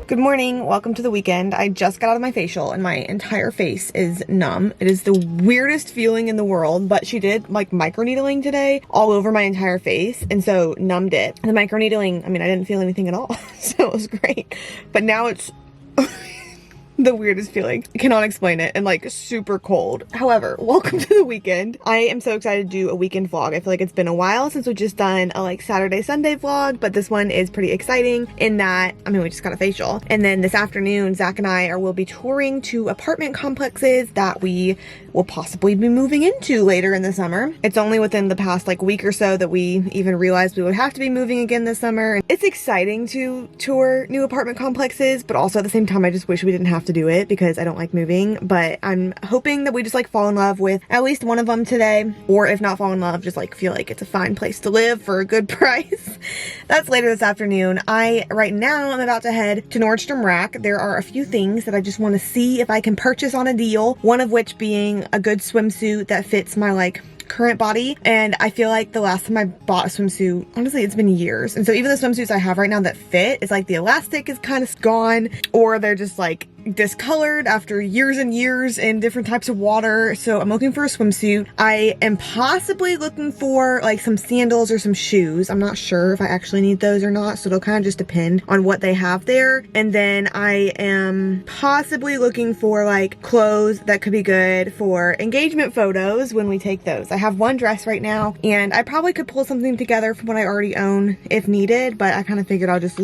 Good morning, welcome to the weekend. I just got out of my facial and my entire face is numb. It is the weirdest feeling in the world, but she did like microneedling today all over my entire face and so numbed it. The microneedling, I mean, I didn't feel anything at all, so it was great. But now it's the weirdest feeling. I cannot explain it, and like super cold. However, welcome to the weekend. I am so excited to do a weekend vlog. I feel like it's been a while since we've just done a like Saturday, Sunday vlog, but this one is pretty exciting in that, I mean, we just got a facial. And then this afternoon, Zach and I will be touring to apartment complexes that we will possibly be moving into later in the summer. It's only within the past like week or so that we even realized we would have to be moving again this summer. It's exciting to tour new apartment complexes, but also at the same time, I just wish we didn't have to do it because I don't like moving. But I'm hoping that we just like fall in love with at least one of them today, or if not fall in love, just like feel like it's a fine place to live for a good price. That's later this afternoon. Right now I'm about to head to Nordstrom Rack. There are a few things that I just want to see if I can purchase on a deal, one of which being a good swimsuit that fits my like current body. And I feel like the last time I bought a swimsuit, honestly, it's been years. And so even the swimsuits I have right now that fit, it's like the elastic is kind of gone, or they're just like discolored after years and years in different types of water. So I'm looking for a swimsuit. I am possibly looking for like some sandals or some shoes. I'm not sure if I actually need those or not, so it'll kind of just depend on what they have there. And then I am possibly looking for like clothes that could be good for engagement photos when we take those. I have one dress right now, and I probably could pull something together from what I already own if needed, but I kind of figured I'll just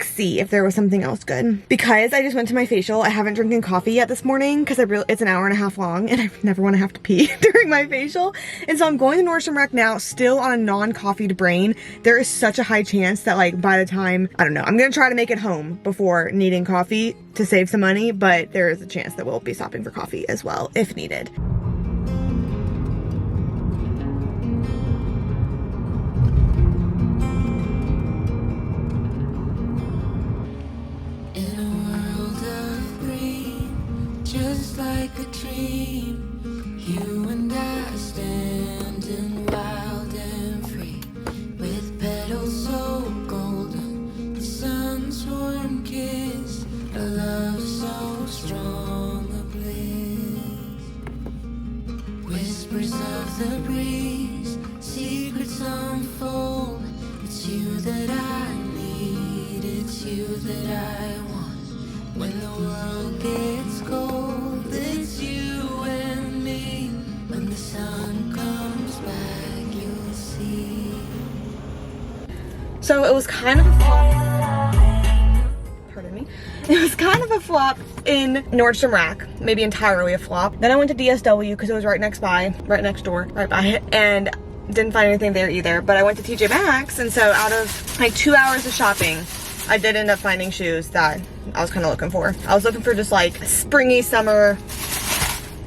see if there was something else good. Because I just went to my facial, I haven't drinking coffee yet this morning because it's an hour and a half long and I never want to have to pee during my facial. And so I'm going to Nordstrom Rack now, still on a non-coffeed brain. There is such a high chance that like by the time, I don't know, I'm gonna try to make it home before needing coffee to save some money, but there is a chance that we'll be stopping for coffee as well if needed. Just like a dream, you and I standing wild and free, with petals so golden, the sun's warm kiss, a love so strong, a bliss. Whispers of the breeze, secrets unfold. It's you that I need, it's you that I want. When the world gets cold, it's you and me. When the sun comes back, you'll see. So it was kind of a flop. Pardon me. It was kind of a flop in Nordstrom Rack, maybe entirely a flop. Then I went to DSW because it was right next door, right by it, and didn't find anything there either. But I went to TJ Maxx, and so out of like 2 hours of shopping, I did end up finding shoes that I was kind of looking for. I was looking for just like springy summer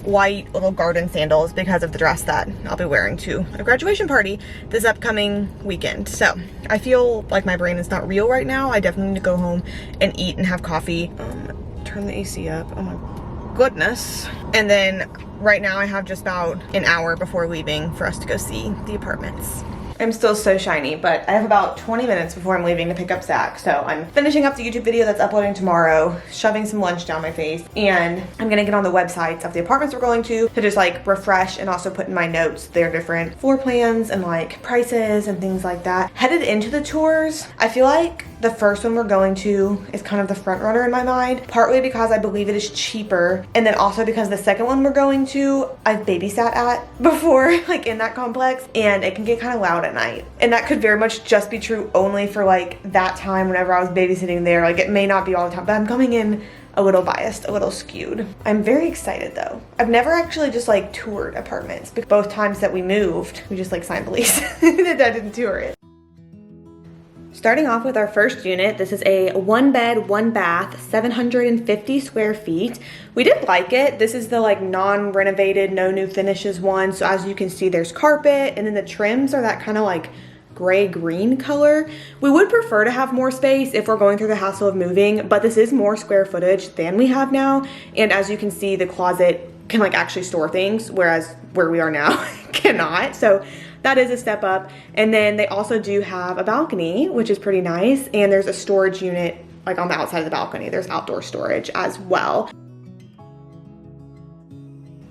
white little garden sandals because of the dress that I'll be wearing to a graduation party this upcoming weekend. So I feel like my brain is not real right now. I definitely need to go home and eat and have coffee. Turn the AC up. Oh my goodness. And then right now I have just about an hour before leaving for us to go see the apartments. I'm still so shiny, but I have about 20 minutes before I'm leaving to pick up Zach. So I'm finishing up the YouTube video that's uploading tomorrow, shoving some lunch down my face, and I'm gonna get on the websites of the apartments we're going to just like refresh and also put in my notes their different floor plans and like prices and things like that. Headed into the tours, I feel like the first one we're going to is kind of the front runner in my mind, partly because I believe it is cheaper, and then also because the second one we're going to, I've babysat at before, like in that complex, and it can get kind of loud at night. And that could very much just be true only for like that time whenever I was babysitting there. Like it may not be all the time, but I'm coming in a little biased, a little skewed. I'm very excited though. I've never actually just like toured apartments, but both times that we moved, we just like signed the lease. I didn't tour it. Starting off with our first unit, this is a 1-bed, 1-bath, 750 square feet. We did like it. This is the like non-renovated, no new finishes one. So as you can see, there's carpet, and then the trims are that kind of like gray-green color. We would prefer to have more space if we're going through the hassle of moving, but this is more square footage than we have now. And as you can see, the closet can like actually store things, whereas where we are now cannot. So that is a step up. And then they also do have a balcony, which is pretty nice. And there's a storage unit like on the outside of the balcony, there's outdoor storage as well.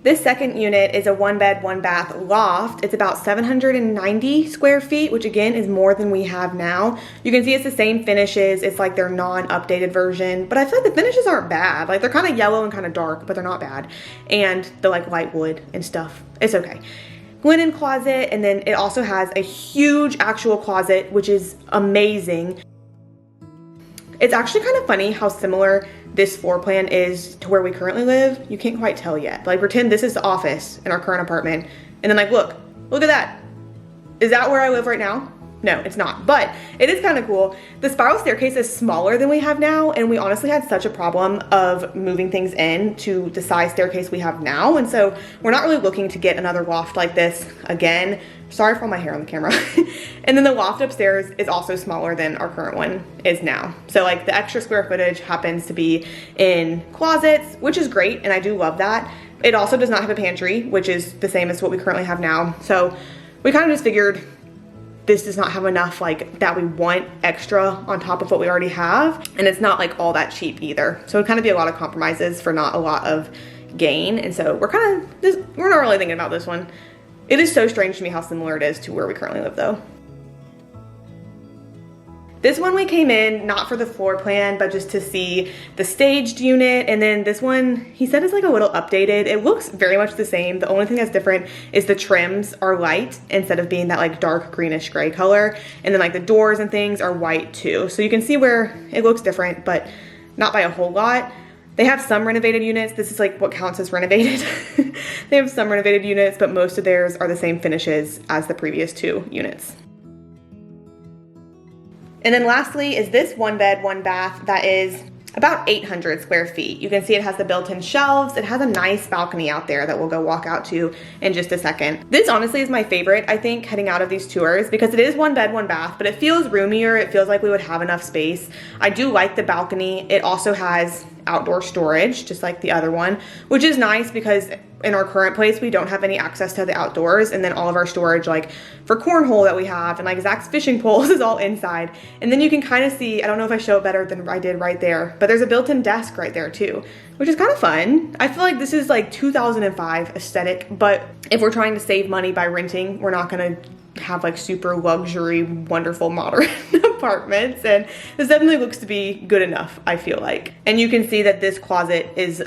This second unit is a 1-bed, 1-bath loft. It's about 790 square feet, which again is more than we have now. You can see it's the same finishes. It's like their non-updated version, but I feel like the finishes aren't bad. Like they're kind of yellow and kind of dark, but they're not bad. And the like light wood and stuff, it's okay. Linen closet, and then it also has a huge actual closet, which is amazing. It's actually kind of funny how similar this floor plan is to where we currently live. You can't quite tell yet. Like pretend this is the office in our current apartment, and then like look at that. Is that where I live right now? No, it's not, but it is kind of cool. The spiral staircase is smaller than we have now, and we honestly had such a problem of moving things in to the size staircase we have now, and so we're not really looking to get another loft like this again. Sorry for all my hair on the camera. And then the loft upstairs is also smaller than our current one is now. So like the extra square footage happens to be in closets, which is great, and I do love that. It also does not have a pantry, which is the same as what we currently have now. So we kind of just figured this does not have enough like that we want extra on top of what we already have, and it's not like all that cheap either. So it'd kind of be a lot of compromises for not a lot of gain, and so we're not really thinking about this one. It is so strange to me how similar it is to where we currently live though. This one we came in not for the floor plan, but just to see the staged unit. And then this one, he said is like a little updated. It looks very much the same. The only thing that's different is the trims are light instead of being that like dark greenish gray color. And then like the doors and things are white too. So you can see where it looks different, but not by a whole lot. They have some renovated units. This is like what counts as renovated. They have some renovated units, but most of theirs are the same finishes as the previous 2 units. And then lastly is this 1-bed, 1-bath that is about 800 square feet. You can see it has the built-in shelves. It has a nice balcony out there that we'll go walk out to in just a second. This honestly is my favorite, I think, heading out of these tours because it is 1-bed, 1-bath, but it feels roomier. It feels like we would have enough space. I do like the balcony. It also has outdoor storage, just like the other one, which is nice because in our current place, we don't have any access to the outdoors, and then all of our storage, like for cornhole that we have, and like Zach's fishing poles is all inside. And then you can kind of see, I don't know if I show it better than I did right there, but there's a built-in desk right there too, which is kind of fun. I feel like this is like 2005 aesthetic, but if we're trying to save money by renting, we're not gonna have like super luxury, wonderful modern apartments, and this definitely looks to be good enough, I feel like. And you can see that this closet is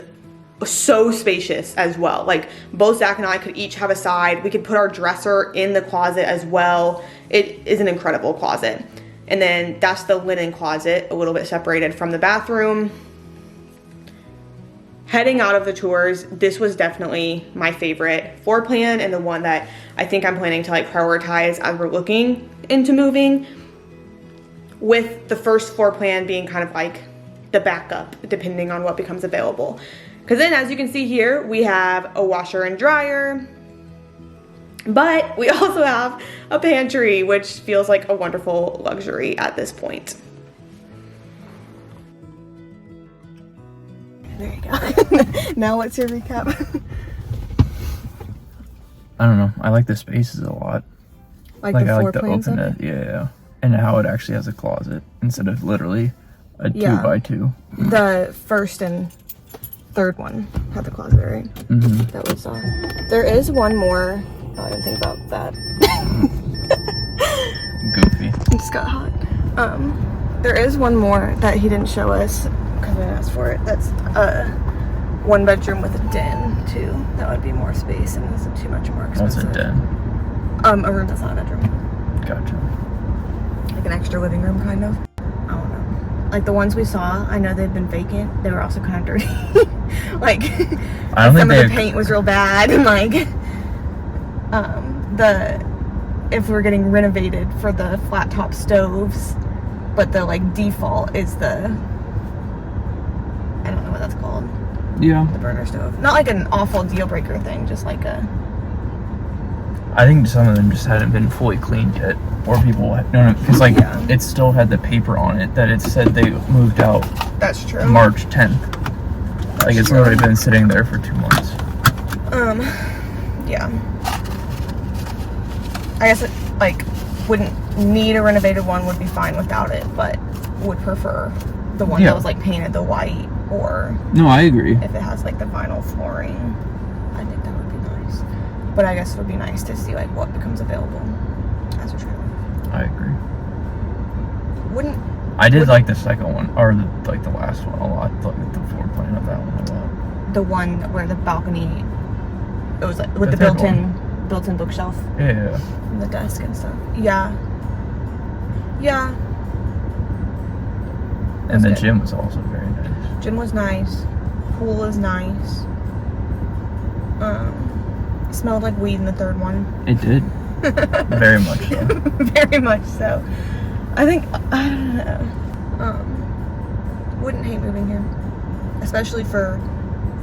so spacious as well. Like both Zach and I could each have a side. We could put our dresser in the closet as well. It is an incredible closet. And then that's the linen closet, a little bit separated from the bathroom. Heading out of the tours, this was definitely my favorite floor plan and the one that I think I'm planning to like prioritize as we're looking into moving, with the first floor plan being kind of like the backup depending on what becomes available. Because then, as you can see here, we have a washer and dryer, but we also have a pantry, which feels like a wonderful luxury at this point. There you go. Now what's your recap? I don't know. I like the spaces a lot. Like I the floor like the plans of openness, it? yeah. And how it actually has a closet instead of literally a 2x2. The first and third one had the closet, right? Mm-hmm. That was there is one more. Oh, I didn't think about that. Goofy. It just got hot. There is one more that he didn't show us because I didn't ask for it. That's a 1-bedroom with a den too. That would be more space and isn't too much more expensive. What's a den? A room that's not a bedroom. Gotcha. Like an extra living room, kind of. I don't know. Like the ones we saw, I know they'd been vacant. They were also kind of dirty. Like I don't some think of the paint was real bad, and like if we're getting renovated for the flat top stoves, but the like default is the, I don't know what that's called. Yeah. The burner stove. Not like an awful deal breaker thing, just like a. I think some of them just hadn't been fully cleaned yet, or people no, because like it still had the paper on it that it said they moved out. That's true. March 10th. Like it's already been sitting there for 2 months. Yeah. I guess it like wouldn't need a renovated one, would be fine without it, but would prefer the one that was like painted the white, or no, I agree. if it has like the vinyl flooring. I think that would be nice. But I guess it would be nice to see like what becomes available as a trailer. I agree. I did like the second one, or the last one a lot. The floor plan of that one a lot. The one where the balcony, it was like with the built-in bookshelf. Yeah. And the desk and stuff. Yeah. Yeah. And the gym was also very nice. Gym was nice. Pool is nice. It smelled like weed in the third one. It did. Very much so. Very much so. I think, I don't know. Wouldn't hate moving here. Especially for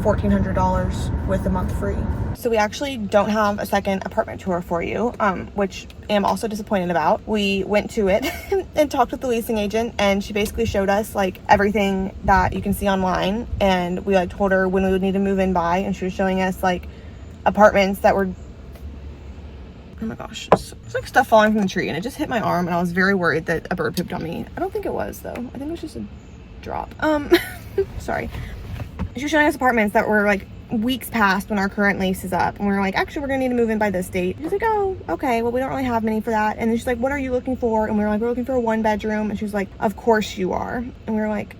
$1,400 with a month free. So we actually don't have a second apartment tour for you, which I'm also disappointed about. We went to it and talked with the leasing agent, and she basically showed us like everything that you can see online, and we like told her when we would need to move in by, and she was showing us like apartments that were, oh my gosh, it's like stuff falling from the tree, and it just hit my arm, and I was very worried that a bird pooped on me. I don't think it was though. I think it was just a drop. Sorry. She was showing us apartments that were like weeks past when our current lease is up, and we were like, actually we're gonna need to move in by this date. She's like, oh, okay, well we don't really have many for that. And then she's like, what are you looking for? And we were like, we're looking for a 1-bedroom. And she was like, of course you are. And we were like,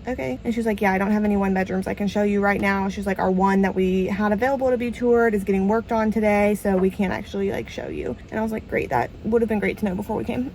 okay. And she's like, yeah, I don't have any 1-bedrooms I can show you right now. She's like, our one that we had available to be toured is getting worked on today, so we can't actually like show you. And I was like, great, that would have been great to know before we came.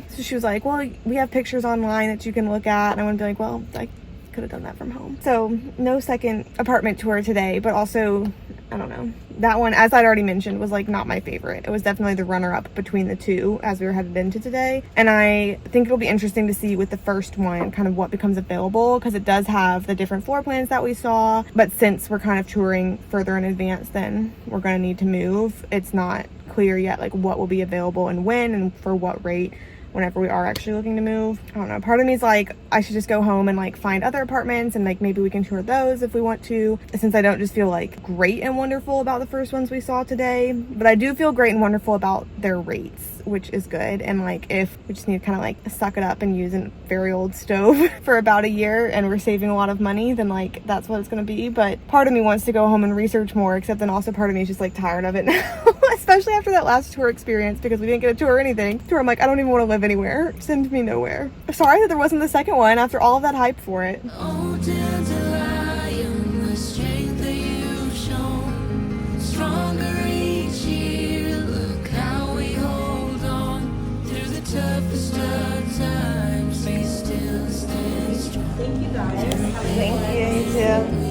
So she was like, well, we have pictures online that you can look at. And I would be like, well, I could have done that from home. So no second apartment tour today, but also, I don't know, that one, as I'd already mentioned, was like not my favorite. It was definitely the runner-up between the two as we were headed into today. And I think it'll be interesting to see with the first one kind of what becomes available, because it does have the different floor plans that we saw, but since we're kind of touring further in advance than we're going to need to move, it's not clear yet like what will be available and when and for what rate whenever we are actually looking to move. I don't know, part of me is like, I should just go home and like find other apartments and like maybe we can tour those if we want to, since I don't just feel like great and wonderful about the first ones we saw today. But I do feel great and wonderful about their rates, which is good. And like if we just need to kind of like suck it up and use a very old stove for about a year and we're saving a lot of money, then like that's what it's gonna be. But part of me wants to go home and research more, except then also part of me is just like tired of it now. Especially after that last tour experience, because we didn't get a tour or anything. So I'm like, I don't even want to live anywhere. Send me nowhere. Sorry that there wasn't the second one after all of that hype for it. Oh, dandelion, the strength that you've shown, stronger each year. Look how we hold on through the toughest of times. We still stand strong. Thank you guys. Thank you. You too.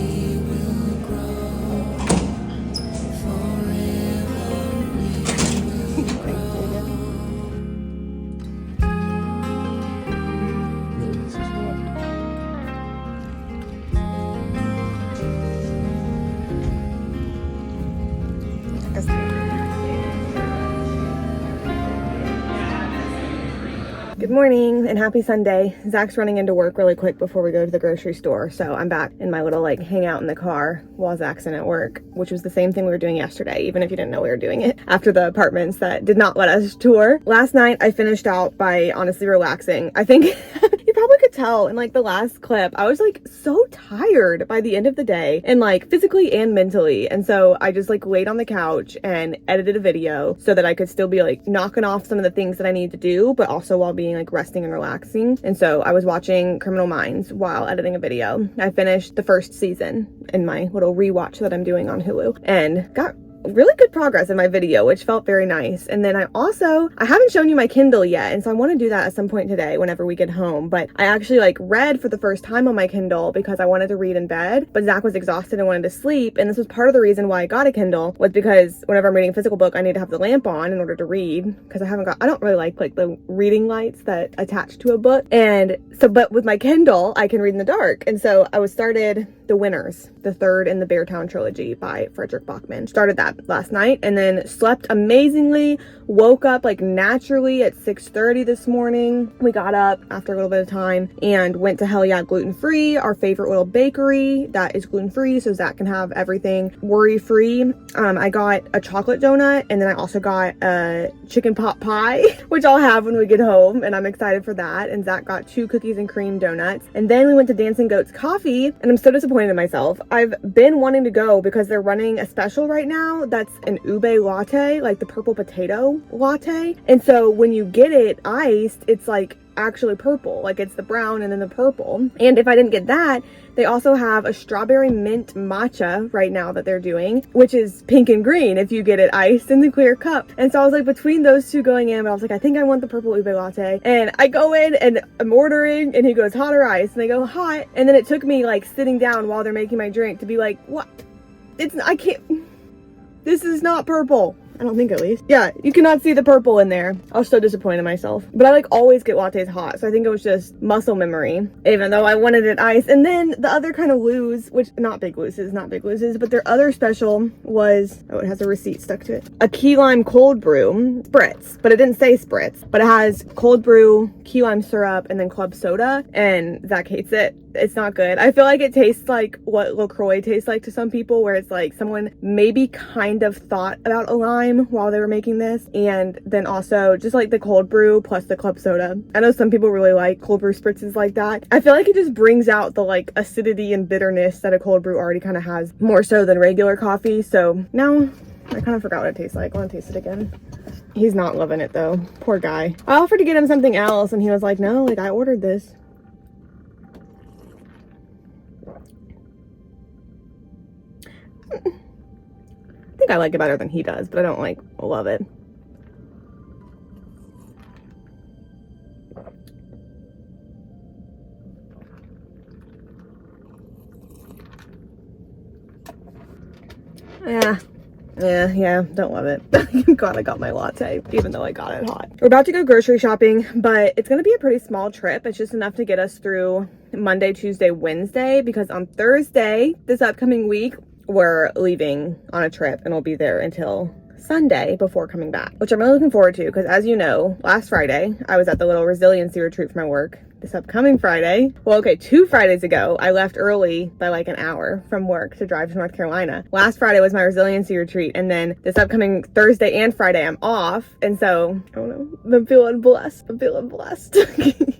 Good morning and happy Sunday. Zach's running into work really quick before we go to the grocery store, so I'm back in my little like hangout in the car while Zach's in at work, which was the same thing we were doing yesterday, even if you didn't know we were doing it, after the apartments that did not let us tour. Last night I finished out by honestly relaxing. I think you probably could tell in like the last clip, I was like so tired by the end of the day, and like physically and mentally. And so I just like laid on the couch and edited a video so that I could still be like knocking off some of the things that I need to do, but also while being like resting and relaxing. And so I was watching Criminal Minds while editing a video. I finished the first season in my little rewatch that I'm doing on Hulu and got really good progress in my video, which felt very nice. And then I haven't shown you my Kindle yet, and so I want to do that at some point today whenever we get home. But I actually like read for the first time on my Kindle because I wanted to read in bed, but Zach was exhausted and wanted to sleep. And this was part of the reason why I got a Kindle, was because whenever I'm reading a physical book, I need to have the lamp on in order to read, because I don't really like the reading lights that attach to a book. And so, but with my Kindle, I can read in the dark. And so I started The Winners, the third in the Beartown trilogy by Frederick Bachman. Started that last night and then slept amazingly, woke up like naturally at 6:30 this morning. We got up after a little bit of time and went to Hell Yeah Gluten Free, our favorite little bakery that is gluten free, so Zach can have everything worry free. I got a chocolate donut, and then I also got a chicken pot pie, which I'll have when we get home, and I'm excited for that. And Zach got 2 cookies and cream donuts. And then we went to Dancing Goat's Coffee, and I'm so disappointed in myself. I've been wanting to go because they're running a special right now that's an ube latte, like the purple potato latte. And so when you get it iced, it's like actually purple, like it's the brown and then the purple. And if I didn't get that, they also have a strawberry mint matcha right now that they're doing, which is pink and green if you get it iced in the clear cup. And so I was like between those two going in, but I was like, I think I want the purple ube latte. And I go in and I'm ordering and he goes, hot or ice? And they go, hot. And then it took me like sitting down while they're making my drink to be like, what? I can't, this is not purple. I don't think, at least. Yeah, you cannot see the purple in there. I was so disappointed in myself. But I like always get lattes hot, so I think it was just muscle memory, even though I wanted it iced. And then the other kind of lose, which not big loses, but their other special was, oh, it has a receipt stuck to it. A key lime cold brew spritz, but it didn't say spritz, but it has cold brew, key lime syrup, and then club soda, and Zach hates it. It's not good. I feel like it tastes like what LaCroix tastes like to some people, where it's like someone maybe kind of thought about a lime while they were making this, and then also just like the cold brew plus the club soda. I know some people really like cold brew spritzes like that. I feel like it just brings out the like acidity and bitterness that a cold brew already kind of has, more so than regular coffee. So now I kind of forgot what it tastes like. I want to taste it again. He's not loving it though. Poor guy. I offered to get him something else and he was like, no, like I ordered this. I think I like it better than he does, but I don't like love it. Yeah, don't love it. I'm glad I got my latte, even though I got it hot. We're about to go grocery shopping, but it's gonna be a pretty small trip. It's just enough to get us through Monday, Tuesday, Wednesday, because on Thursday, this upcoming week, we're leaving on a trip and we'll be there until Sunday before coming back, which I'm really looking forward to, because as you know, last Friday, I was at the little resiliency retreat for my work. This upcoming Friday, well, okay, 2 Fridays ago, I left early by like an hour from work to drive to North Carolina. Last Friday was my resiliency retreat, and then this upcoming Thursday and Friday, I'm off, and so, I don't know, I'm feeling blessed.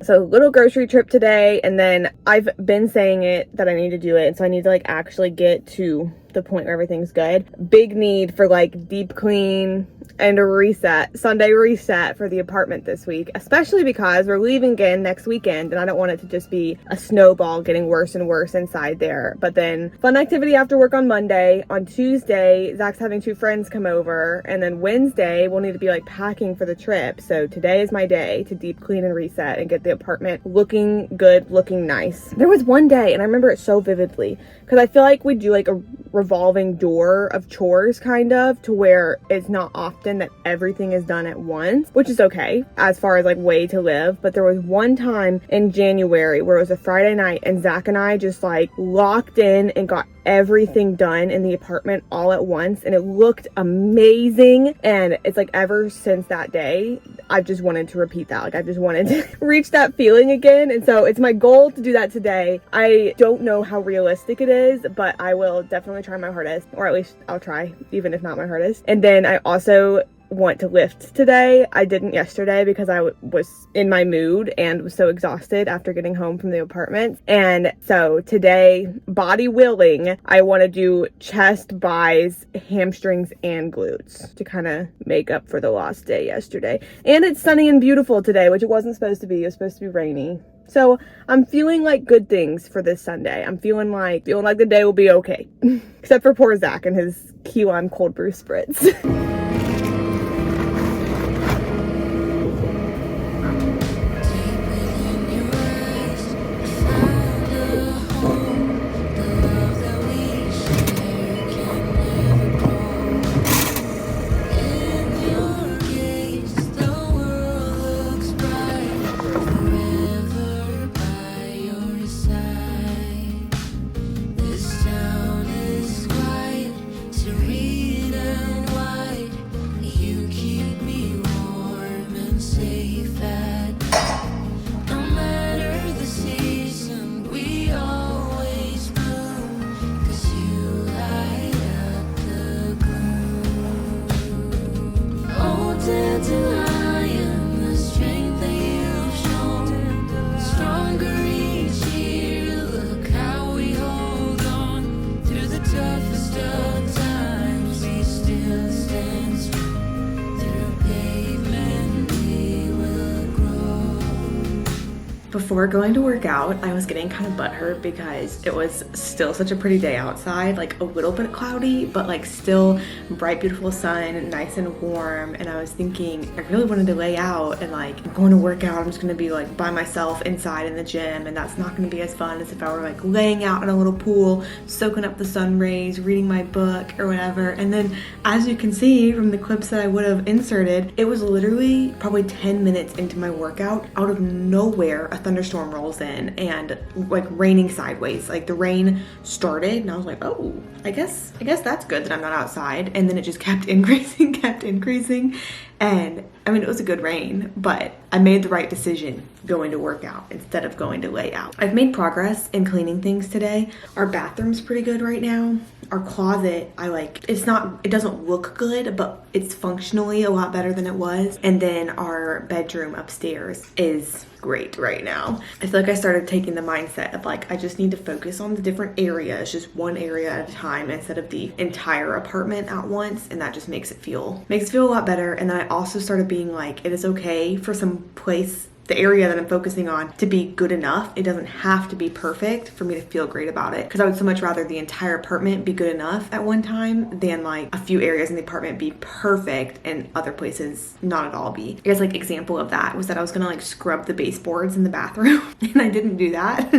So, little grocery trip today, and then I've been saying it that I need to do it, and so I need to like actually get to the point where everything's good. Big need for like deep clean and a Sunday reset for the apartment this week, especially because we're leaving again next weekend and I don't want it to just be a snowball getting worse and worse inside there. But then fun activity after work on Monday. On Tuesday, Zach's having 2 friends come over, and then Wednesday we'll need to be like packing for the trip. So today is my day to deep clean and reset and get the apartment looking good, looking nice. There was one day, and I remember it so vividly, because I feel like we do like a revolving door of chores, kind of, to where it's not often that everything is done at once, which is okay as far as like way to live. But there was one time in January where it was a Friday night and Zach and I just like locked in and got everything done in the apartment all at once, and it looked amazing. And it's like ever since that day, I've just wanted to repeat that. Like I just wanted to reach that feeling again. And so it's my goal to do that today. I don't know how realistic it is, but I will definitely try my hardest, or at least I'll try, even if not my hardest. And then I also want to lift today. I didn't yesterday because I was in my mood and was so exhausted after getting home from the apartment. And so today, body willing, I want to do chest, buys, hamstrings, and glutes to kind of make up for the lost day yesterday. And it's sunny and beautiful today, which it wasn't supposed to be. It was supposed to be rainy. So I'm feeling like good things for this Sunday. I'm feeling like the day will be okay. Except for poor Zach and his key lime cold brew spritz. This Before going to work out, I was getting kind of butthurt because it was still such a pretty day outside, like a little bit cloudy, but like still bright, beautiful sun, nice and warm. And I was thinking I really wanted to lay out and like, I'm going to work out. I'm just going to be like by myself inside in the gym, and that's not going to be as fun as if I were like laying out in a little pool, soaking up the sun rays, reading my book or whatever. And then as you can see from the clips that I would have inserted, it was literally probably 10 minutes into my workout, out of nowhere a thunderstorm rolls in and like raining sideways. Like the rain started and I was like, oh, I guess that's good that I'm not outside. And then it just kept increasing. And I mean, it was a good rain, but I made the right decision going to work out instead of going to lay out. I've made progress in cleaning things today. Our bathroom's pretty good right now. Our closet, it doesn't look good, but it's functionally a lot better than it was. And then our bedroom upstairs is great right now. I feel like I started taking the mindset of like, I just need to focus on the different areas, just one area at a time instead of the entire apartment at once. And that just makes it feel a lot better. And then I also started being like, it is okay for the area that I'm focusing on to be good enough. It doesn't have to be perfect for me to feel great about it, because I would so much rather the entire apartment be good enough at one time than like a few areas in the apartment be perfect and other places not at all be. I guess like example of that was that I was gonna like scrub the baseboards in the bathroom and I didn't do that.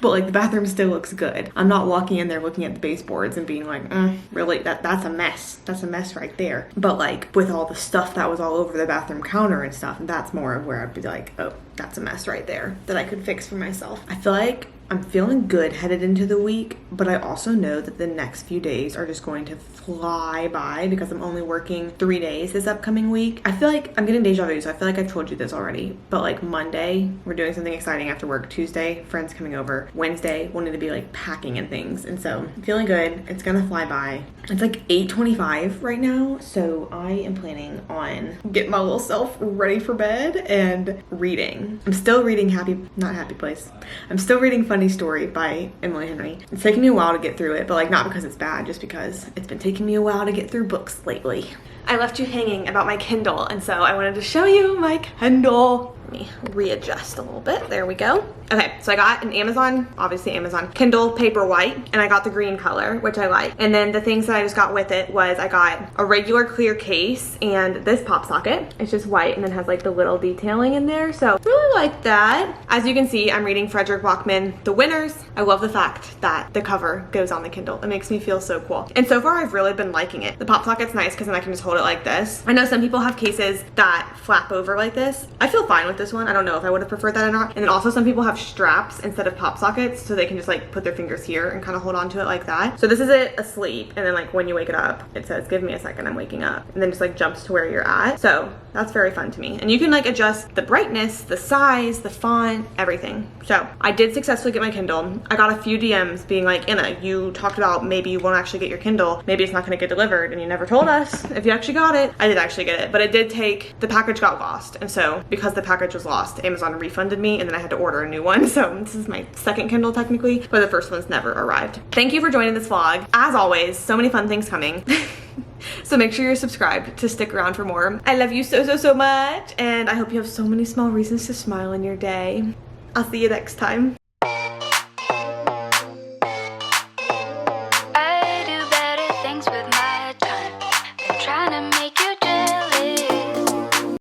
But like the bathroom still looks good. I'm not walking in there looking at the baseboards and being like, really, that's a mess. That's a mess right there. But like with all the stuff that was all over the bathroom counter and stuff, that's more of where I'd be like, oh, that's a mess right there that I could fix for myself. I feel like I'm feeling good headed into the week, but I also know that the next few days are just going to fly by because I'm only working 3 days this upcoming week. I feel like I'm getting deja vu, so I feel like I've told you this already, but like Monday, we're doing something exciting after work. Tuesday, friends coming over. Wednesday, we'll need to be like packing and things. And so I'm feeling good. It's gonna fly by. It's like 8:25 right now, so I am planning on getting my little self ready for bed and reading. I'm still reading I'm still reading Funny Story by Emily Henry. It's taking me a while to get through it, but like not because it's bad, just because it's been taking me a while to get through books lately. I left you hanging about my Kindle, and so I wanted to show you my Kindle. Let me readjust a little bit. There we go. Okay, so I got an Amazon Kindle Paperwhite, and I got the green color, which I like. And then the things that I just got with it was I got a regular clear case and this pop socket. It's just white and then has like the little detailing in there. So really like that. As you can see, I'm reading Frederick Bachman, The Winners. I love the fact that the cover goes on the Kindle. It makes me feel so cool. And so far I've really been liking it. The pop socket's nice because then I can just hold it like this. I know some people have cases that flap over like this. I feel fine with this one. I don't know if I would have preferred that or not. And then also some people have straps instead of pop sockets, so they can just like put their fingers here and kind of hold on to it like that. So this is it asleep, and then like when you wake it up, it says, give me a second, I'm waking up, and then just like jumps to where you're at. So that's very fun to me. And you can like adjust the brightness, the size, the font, everything. So I did successfully get my Kindle. I got a few DMs being like, Anna, you talked about maybe you won't actually get your Kindle. Maybe it's not gonna get delivered, and you never told us if you actually got it. I did actually get it, but it did take, the package got lost. And so because the package was lost, Amazon refunded me, and then I had to order a new one. So this is my second Kindle technically, but the first one's never arrived. Thank you for joining this vlog. As always, so many fun things coming. So make sure you're subscribed to stick around for more. I love you so much, and I hope you have so many small reasons to smile in your day. I'll see you next time.